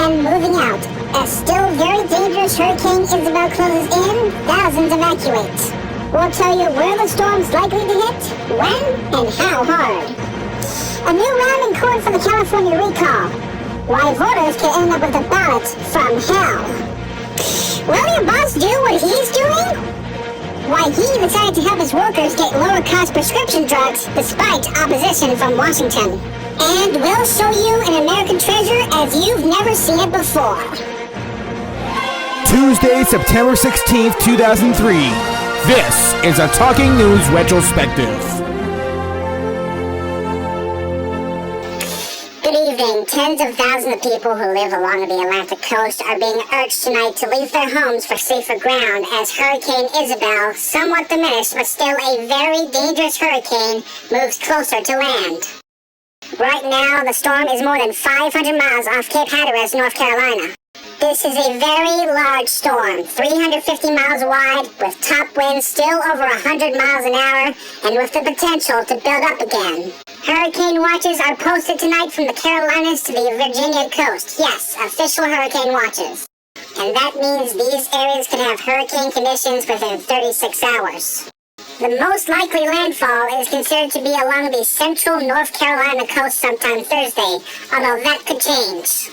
and moving out. As still very dangerous Hurricane Isabel closes in, thousands evacuate. We'll tell you where the storm's likely to hit, when, and how hard. A new round in court for the California recall. Why voters can end up with a ballot from hell. Will your boss do what he's doing? Why he decided to help his workers get lower-cost prescription drugs despite opposition from Washington. And we'll show you an American treasure as you've never seen it before. Tuesday, September 16th, 2003. This is a Talking News Retrospective. Good evening. Tens of thousands of people who live along the Atlantic coast are being urged tonight to leave their homes for safer ground as Hurricane Isabel, somewhat diminished but still a very dangerous hurricane, moves closer to land. Right now, the storm is more than 500 miles off Cape Hatteras, North Carolina. This is a very large storm, 350 miles wide, with top winds still over 100 miles an hour, and with the potential to build up again. Hurricane watches are posted tonight from the Carolinas to the Virginia coast. Yes, official hurricane watches. And that means these areas could have hurricane conditions within 36 hours. The most likely landfall is considered to be along the central North Carolina coast sometime Thursday, although that could change.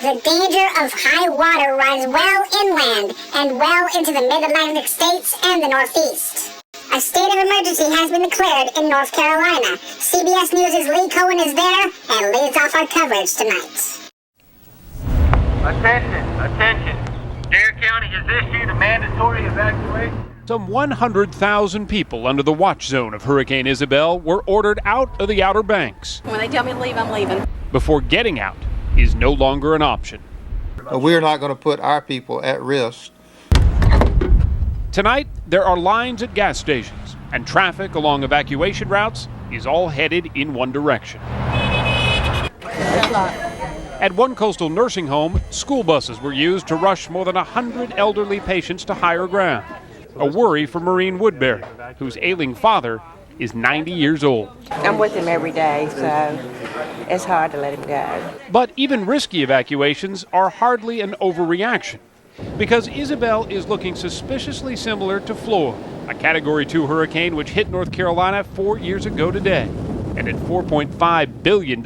The danger of high water runs well inland and well into the mid-Atlantic states and the Northeast. A state of emergency has been declared in North Carolina. CBS News' Lee Cohen is there and leads off our coverage tonight. Attention. Dare County has issued a mandatory evacuation. Some 100,000 people under the watch zone of Hurricane Isabel were ordered out of the Outer Banks. When they tell me to leave, I'm leaving. Before getting out is no longer an option. We're not going to put our people at risk. Tonight, there are lines at gas stations, and traffic along evacuation routes is all headed in one direction. At one coastal nursing home, school buses were used to rush more than 100 elderly patients to higher ground. A worry for Maureen Woodbury, whose ailing father is 90 years old. I'm with him every day, so it's hard to let him go. But even risky evacuations are hardly an overreaction, because Isabel is looking suspiciously similar to Flora, a Category 2 hurricane which hit North Carolina 4 years ago today. And at $4.5 billion,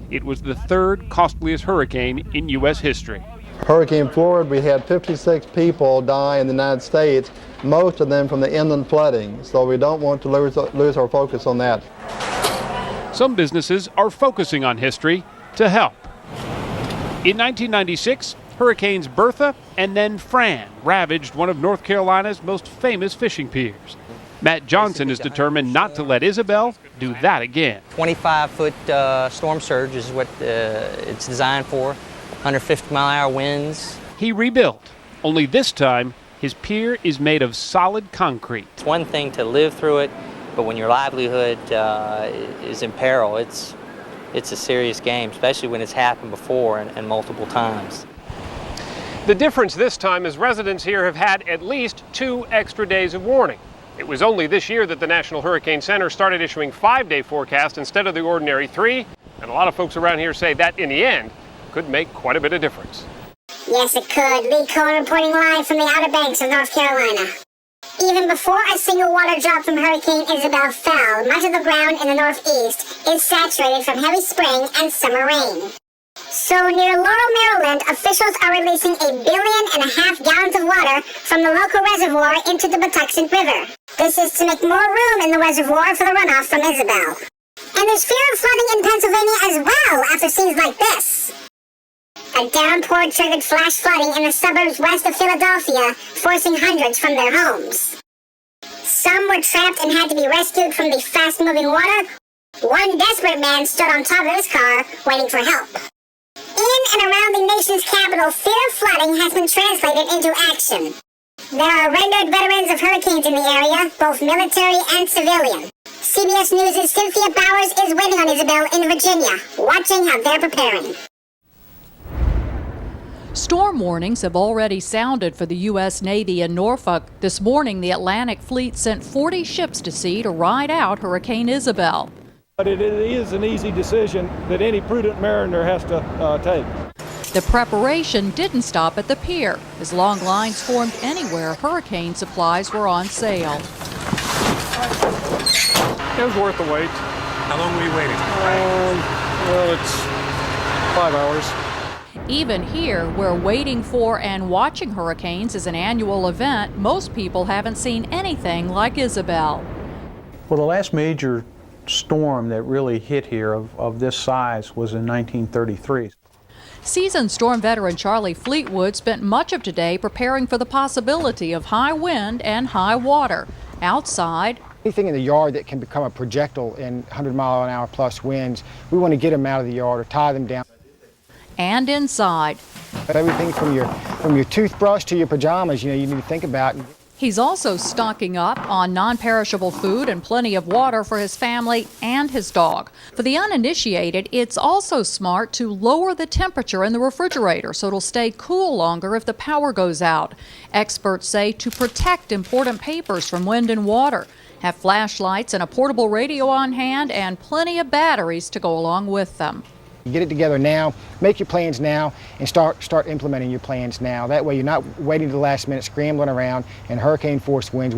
it was the third costliest hurricane in U.S. history. Hurricane Flora, we had 56 people die in the United States, most of them from the inland flooding, so we don't want to lose our focus on that. Some businesses are focusing on history to help. In 1996, Hurricanes Bertha and then Fran ravaged one of North Carolina's most famous fishing piers. Matt Johnson is determined not to let Isabel do that again. 25-foot storm surge is what it's designed for, 150-mile-an-hour winds. He rebuilt, only this time his pier is made of solid concrete. It's one thing to live through it, but when your livelihood is in peril, it's a serious game, especially when it's happened before and multiple times. The difference this time is residents here have had at least 2 extra days of warning. It was only this year that the National Hurricane Center started issuing 5-day forecasts instead of the ordinary 3, and a lot of folks around here say that, in the end, could make quite a bit of difference. Yes, it could. Lee Cohen reporting live from the Outer Banks of North Carolina. Even before a single water drop from Hurricane Isabel fell, much of the ground in the Northeast is saturated from heavy spring and summer rain. So near Laurel, Maryland, officials are releasing 1.5 billion gallons of water from the local reservoir into the Patuxent River. This is to make more room in the reservoir for the runoff from Isabel. And there's fear of flooding in Pennsylvania as well after scenes like this. A downpour triggered flash flooding in the suburbs west of Philadelphia, forcing hundreds from their homes. Some were trapped and had to be rescued from the fast-moving water. One desperate man stood on top of his car, waiting for help. In and around the nation's capital, fear of flooding has been translated into action. There are rendered veterans of hurricanes in the area, both military and civilian. CBS News' Cynthia Bowers is waiting on Isabel in Virginia, watching how they're preparing. Storm warnings have already sounded for the U.S. Navy in Norfolk. This morning, the Atlantic Fleet sent 40 ships to sea to ride out Hurricane Isabel. But it is an easy decision that any prudent mariner has to take. The preparation didn't stop at the pier, as long lines formed anywhere hurricane supplies were on sale. It was worth the wait. How long were you waiting? Well, it's 5 hours. Even here, where waiting for and watching hurricanes is an annual event, most people haven't seen anything like Isabel. Well, the last major storm that really hit here of this size was in 1933. Seasoned storm veteran Charlie Fleetwood spent much of today preparing for the possibility of high wind and high water. Outside, anything in the yard that can become a projectile in 100-mile-an-hour plus winds, we want to get them out of the yard or tie them down. And inside. Everything from your toothbrush to your pajamas, you need to think about. He's also stocking up on non-perishable food and plenty of water for his family and his dog. For the uninitiated, it's also smart to lower the temperature in the refrigerator so it'll stay cool longer if the power goes out. Experts say to protect important papers from wind and water. Have flashlights and a portable radio on hand and plenty of batteries to go along with them. Get it together now, make your plans now, and start implementing your plans now. That way you're not waiting to the last minute, scrambling around in hurricane-force winds.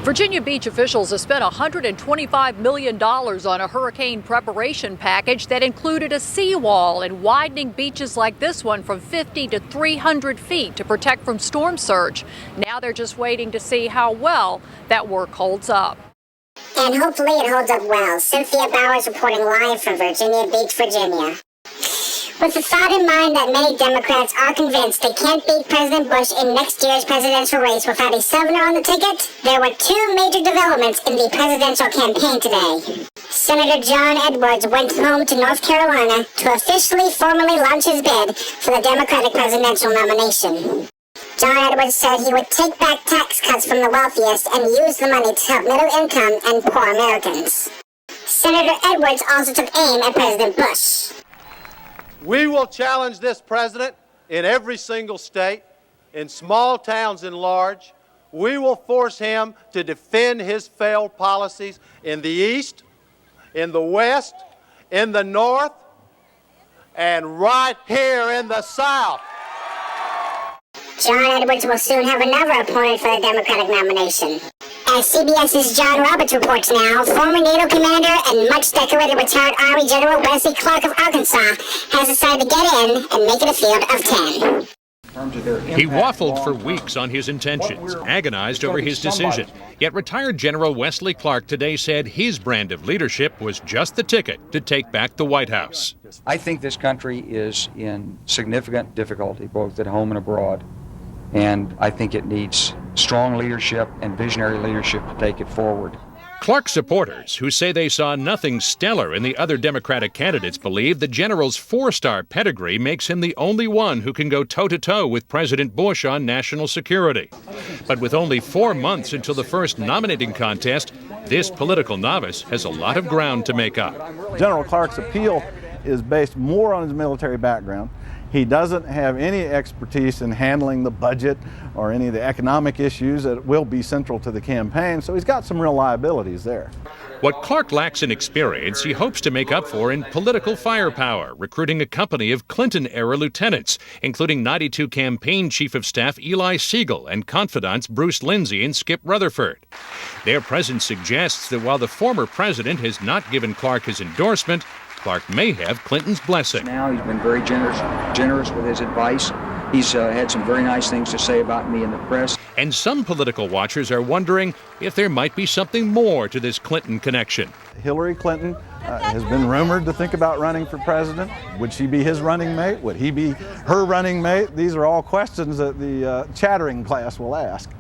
Virginia Beach officials have spent $125 million on a hurricane preparation package that included a seawall and widening beaches like this one from 50 to 300 feet to protect from storm surge. Now they're just waiting to see how well that work holds up. And hopefully it holds up well. Cynthia Bowers reporting live from Virginia Beach, Virginia. With the thought in mind that many Democrats are convinced they can't beat President Bush in next year's presidential race without a Southerner on the ticket, there were two major developments in the presidential campaign today. Senator John Edwards went home to North Carolina to officially formally launch his bid for the Democratic presidential nomination. John Edwards said he would take back tax cuts from the wealthiest and use the money to help middle-income and poor Americans. Senator Edwards also took aim at President Bush. We will challenge this president in every single state, in small towns and large. We will force him to defend his failed policies in the East, in the West, in the North, and right here in the South. John Edwards will soon have another opponent for the Democratic nomination. As CBS's John Roberts reports now, former NATO commander and much decorated retired Army General Wesley Clark of Arkansas has decided to get in and make it a field of 10. He waffled for weeks on his intentions, agonized over his decision. Yet retired General Wesley Clark today said his brand of leadership was just the ticket to take back the White House. I think this country is in significant difficulty, both at home and abroad. And I think it needs strong leadership and visionary leadership to take it forward. Clark supporters, who say they saw nothing stellar in the other Democratic candidates, believe the general's four-star pedigree makes him the only one who can go toe-to-toe with President Bush on national security. But with only 4 months until the first nominating contest, this political novice has a lot of ground to make up. General Clark's appeal is based more on his military background. He doesn't have any expertise in handling the budget or any of the economic issues that will be central to the campaign, so he's got some real liabilities there. What Clark lacks in experience, he hopes to make up for in political firepower, recruiting a company of Clinton-era lieutenants, including 92 campaign chief of staff Eli Siegel and confidants Bruce Lindsay and Skip Rutherford. Their presence suggests that while the former president has not given Clark his endorsement, Clark may have Clinton's blessing. Now he's been very generous with his advice. He's had some very nice things to say about me in the press. And some political watchers are wondering if there might be something more to this Clinton connection. Hillary Clinton has been rumored to think about running for president. Would she be his running mate? Would he be her running mate? These are all questions that the chattering class will ask.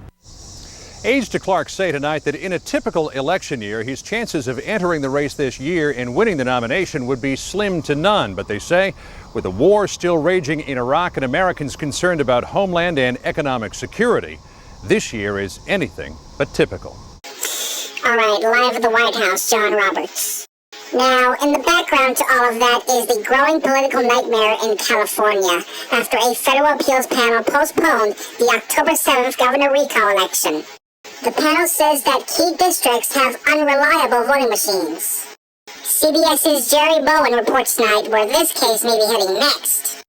Aides to Clark say tonight that in a typical election year, his chances of entering the race this year and winning the nomination would be slim to none. But they say with the war still raging in Iraq and Americans concerned about homeland and economic security, this year is anything but typical. All right, live at the White House, John Roberts. Now, in the background to all of that is the growing political nightmare in California after a federal appeals panel postponed the October 7th governor recall election. The panel says that key districts have unreliable voting machines. CBS's Jerry Bowen reports tonight where this case may be heading next.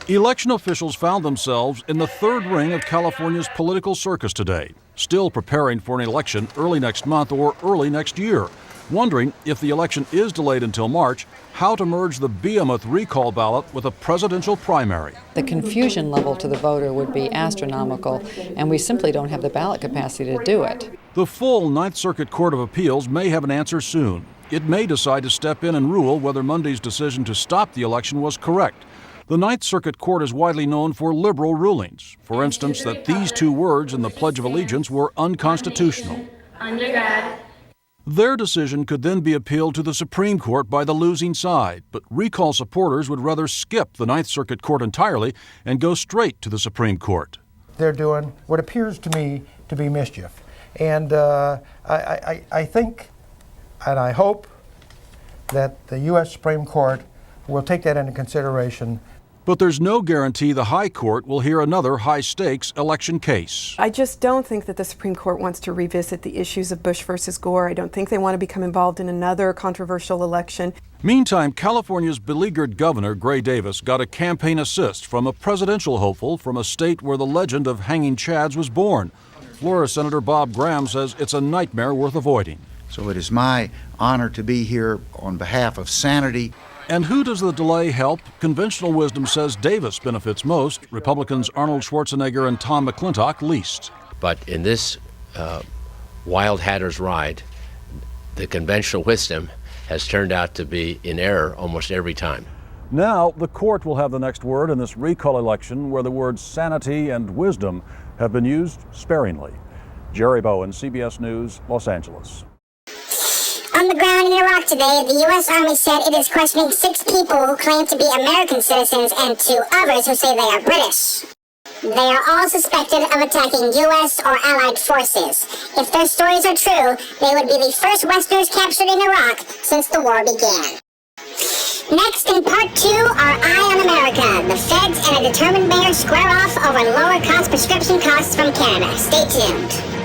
Election officials found themselves in the third ring of California's political circus today, still preparing for an election early next month or early next year, wondering if the election is delayed until March, how to merge the behemoth recall ballot with a presidential primary. The confusion level to the voter would be astronomical, and we simply don't have the ballot capacity to do it. The full Ninth Circuit Court of Appeals may have an answer soon. It may decide to step in and rule whether Monday's decision to stop the election was correct. The Ninth Circuit Court is widely known for liberal rulings. For instance, that these two words in the Pledge of Allegiance were unconstitutional. Under God. Their decision could then be appealed to the Supreme Court by the losing side, but recall supporters would rather skip the Ninth Circuit Court entirely and go straight to the Supreme Court. They're doing what appears to me to be mischief. And I think and I hope that the U.S. Supreme Court will take that into consideration. But there's no guarantee the High Court will hear another high-stakes election case. I just don't think that the Supreme Court wants to revisit the issues of Bush versus Gore. I don't think they want to become involved in another controversial election. Meantime, California's beleaguered governor, Gray Davis, got a campaign assist from a presidential hopeful from a state where the legend of hanging chads was born. Florida Senator Bob Graham says it's a nightmare worth avoiding. So it is my honor to be here on behalf of sanity. And who does the delay help? Conventional wisdom says Davis benefits most, Republicans Arnold Schwarzenegger and Tom McClintock least. But in this wild hatter's ride, the conventional wisdom has turned out to be in error almost every time. Now, the court will have the next word in this recall election where the words sanity and wisdom have been used sparingly. Jerry Bowen, CBS News, Los Angeles. On the ground in Iraq today, the U.S. Army said it is questioning 6 people who claim to be American citizens and 2 others who say they are British. They are all suspected of attacking U.S. or allied forces. If their stories are true, they would be the first Westerners captured in Iraq since the war began. Next in part 2, our Eye on America. The feds and a determined mayor square off over lower cost prescription costs from Canada. Stay tuned.